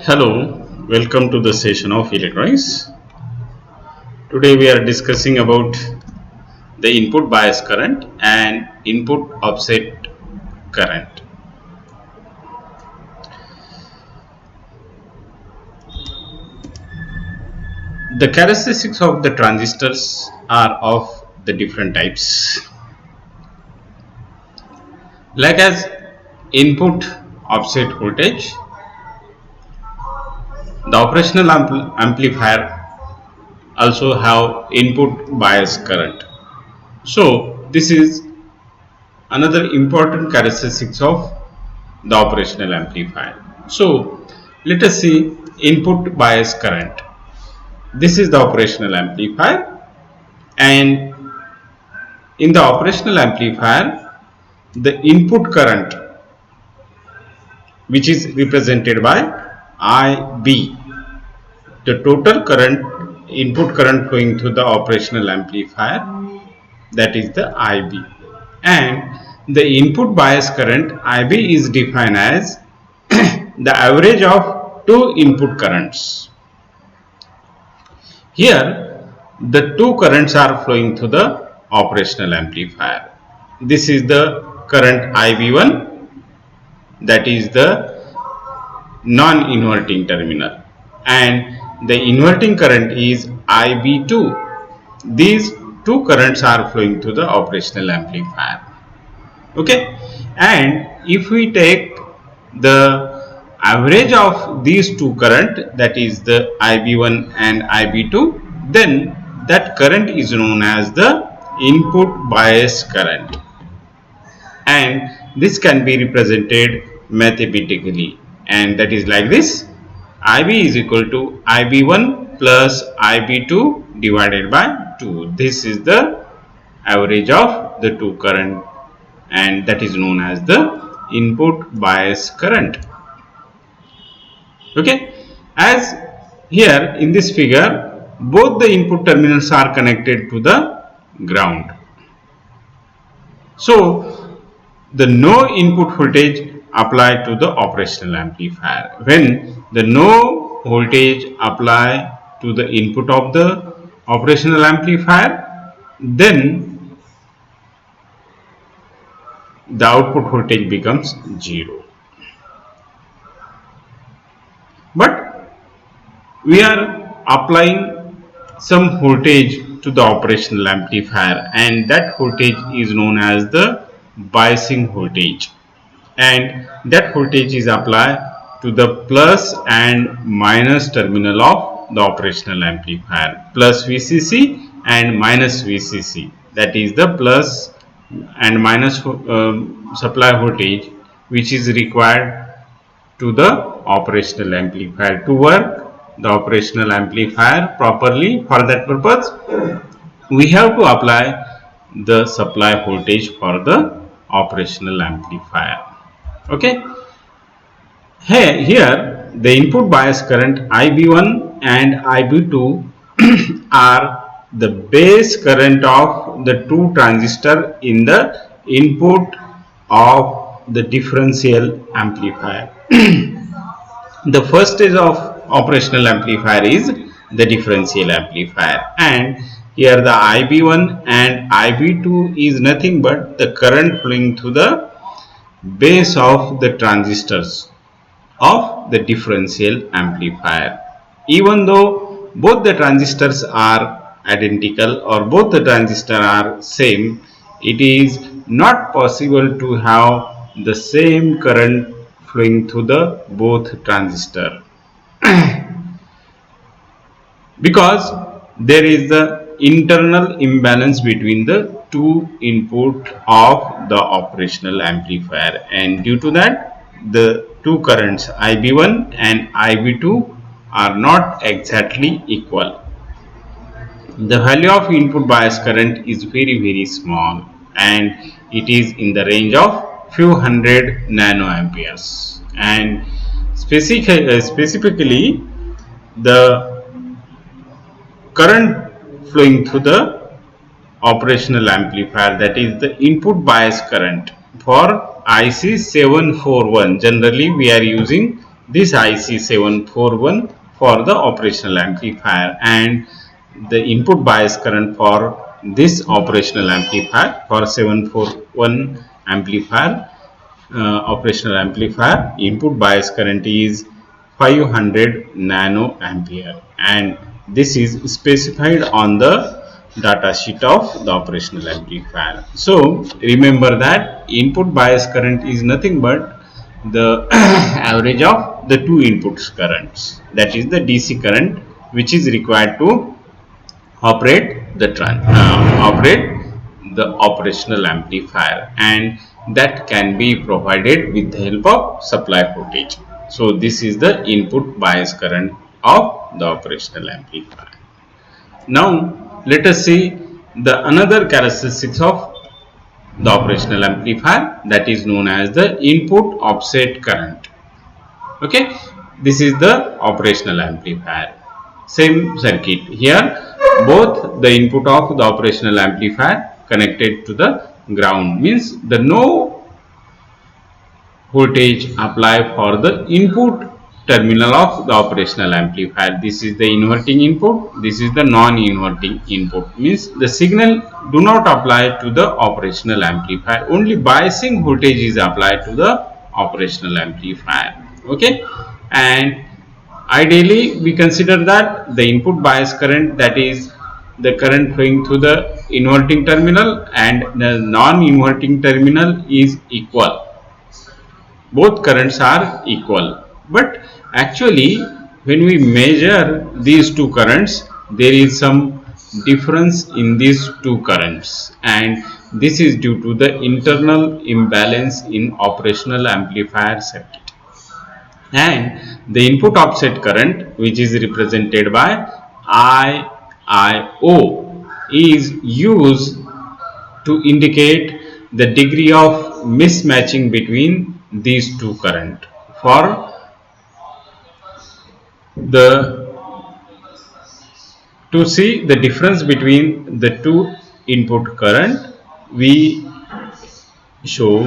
Hello, welcome to the session of electronics. Today we are discussing about the input bias current and input offset current. The characteristics of the transistors are of the different types. Like as input offset voltage, the operational amplifier also have input bias current. So this is another important characteristics of the operational amplifier. So let us see input bias current. This is the operational amplifier, and in the operational amplifier the input current, which is represented by IB, the total current, input current flowing through the operational amplifier, that is the IB, and the input bias current IB is defined as the average of two input currents. Here the two currents are flowing through the operational amplifier. This is the current IB1, that is the non-inverting terminal, and the inverting current is IB2. These two currents are flowing through the operational amplifier. Okay, and if we take the average of these two current, that is the IB1 and IB2, then that current is known as the input bias current, and this can be represented mathematically, and that is like this: IB is equal to IB1 plus IB2 divided by 2. This is the average of the two current, and that is known as the input bias current. Okay, as here in this figure both the input terminals are connected to the ground, so the no input voltage applied to the operational amplifier. When the no voltage apply to the input of the operational amplifier, then the output voltage becomes 0. But we are applying some voltage to the operational amplifier, and that voltage is known as the biasing voltage, and that voltage is applied to the plus and minus terminal of the operational amplifier, plus VCC and minus VCC, that is the plus and minus supply voltage which is required to the operational amplifier to work the operational amplifier properly. For that purpose we have to apply the supply voltage for the operational amplifier. Okay, here the input bias current IB1 and IB2 are the base current of the two transistor in the input of the differential amplifier. The first stage of operational amplifier is the differential amplifier, and here the IB1 and IB2 is nothing but the current flowing through the base of the transistors of the differential amplifier. Even though both the transistors are identical or both the transistors are same, it is not possible to have the same current flowing through the both transistor because there is the internal imbalance between the two input of the operational amplifier, and due to that the two currents IB1 and IB2 are not exactly equal. The value of input bias current is very small, and it is in the range of few hundred nanoamperes, and specifically the current flowing through the operational amplifier, that is the input bias current for IC 741. Generally we are using this IC 741 for the operational amplifier, and the input bias current for this operational amplifier for 741 amplifier operational amplifier input bias current is 500 nano ampere, and this is specified on the data sheet of the operational amplifier. So remember that input bias current is nothing but the average of the two inputs currents, that is the DC current which is required to operate the operational amplifier, and that can be provided with the help of supply voltage. So this is the input bias current of the operational amplifier. Now let us see the another characteristics of the operational amplifier, that is known as the input offset current. Okay, this is the operational amplifier. Same circuit here, both the input of the operational amplifier connected to the ground, means the no voltage apply for the input terminal of the operational amplifier. This is the inverting input, this is the non-inverting input, means the signal do not apply to the operational amplifier, only biasing voltage is applied to the operational amplifier. Okay, and ideally we consider that the input bias current, that is the current flowing through the inverting terminal and the non-inverting terminal, is equal. Both currents are equal, but actually when we measure these two currents, there is some difference in these two currents, and this is due to the internal imbalance in operational amplifier circuit. And the input offset current, which is represented by IIO, is used to indicate the degree of mismatching between these two current. For the to see the difference between the two input current, we show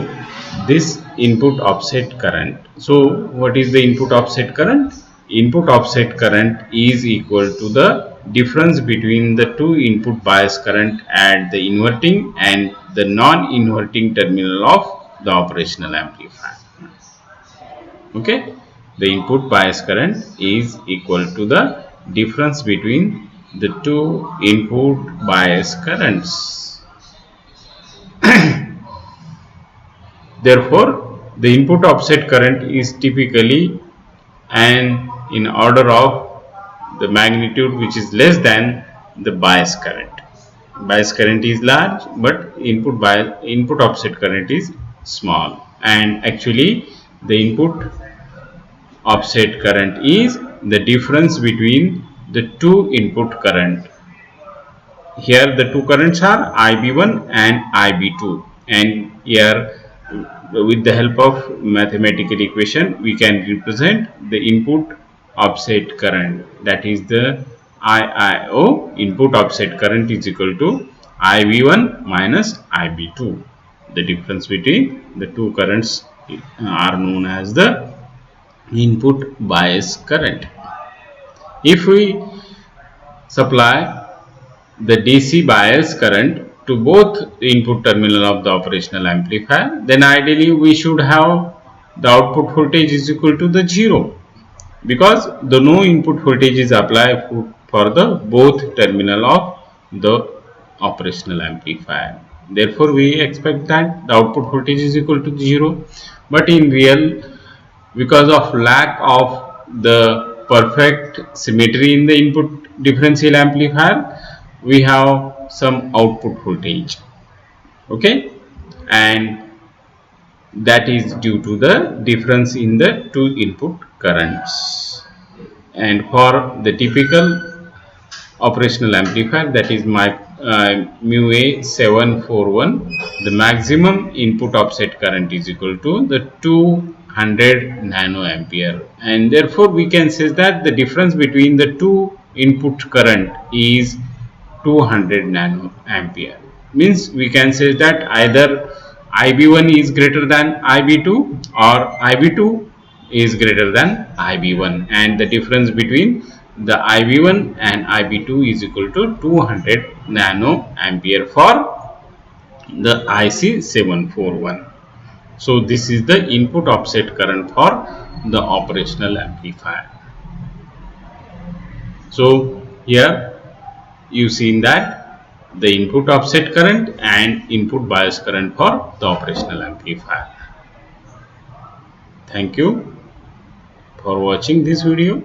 this input offset current. So what is the input offset current? Input offset current is equal to the difference between the two input bias current at the inverting and the non-inverting terminal of the operational amplifier. Okay, the input bias current is equal to the difference between the two input bias currents. Therefore, the input offset current is typically and in order of the magnitude which is less than the bias current. Bias current is large, but input offset current is small, and actually the input offset current is the difference between the two input current. Here the two currents are IB1 and IB2, and here with the help of mathematical equation we can represent the input offset current, that is the IIO. Input offset current is equal to IB1 minus IB2. The difference between the two currents are known as the input bias current. If we supply the DC bias current to both input terminal of the operational amplifier, then ideally we should have the output voltage is equal to the 0, because the no input voltage is applied for the both terminal of the operational amplifier. Therefore we expect that the output voltage is equal to 0, but in real, because of lack of the perfect symmetry in the input differential amplifier, we have some output voltage. Okay, and that is due to the difference in the two input currents. And for the typical operational amplifier, that is my mu A 741, the maximum input offset current is equal to the 200 nano ampere, and therefore we can say that the difference between the two input current is 200 nano ampere. Means we can say that either IB1 is greater than IB2 or IB2 is greater than IB1, and the difference between the IB1 and IB2 is equal to 200 nano ampere for the IC741. So this is the input offset current for the operational amplifier. So here you seen that the input offset current and input bias current for the operational amplifier. Thank you for watching this video.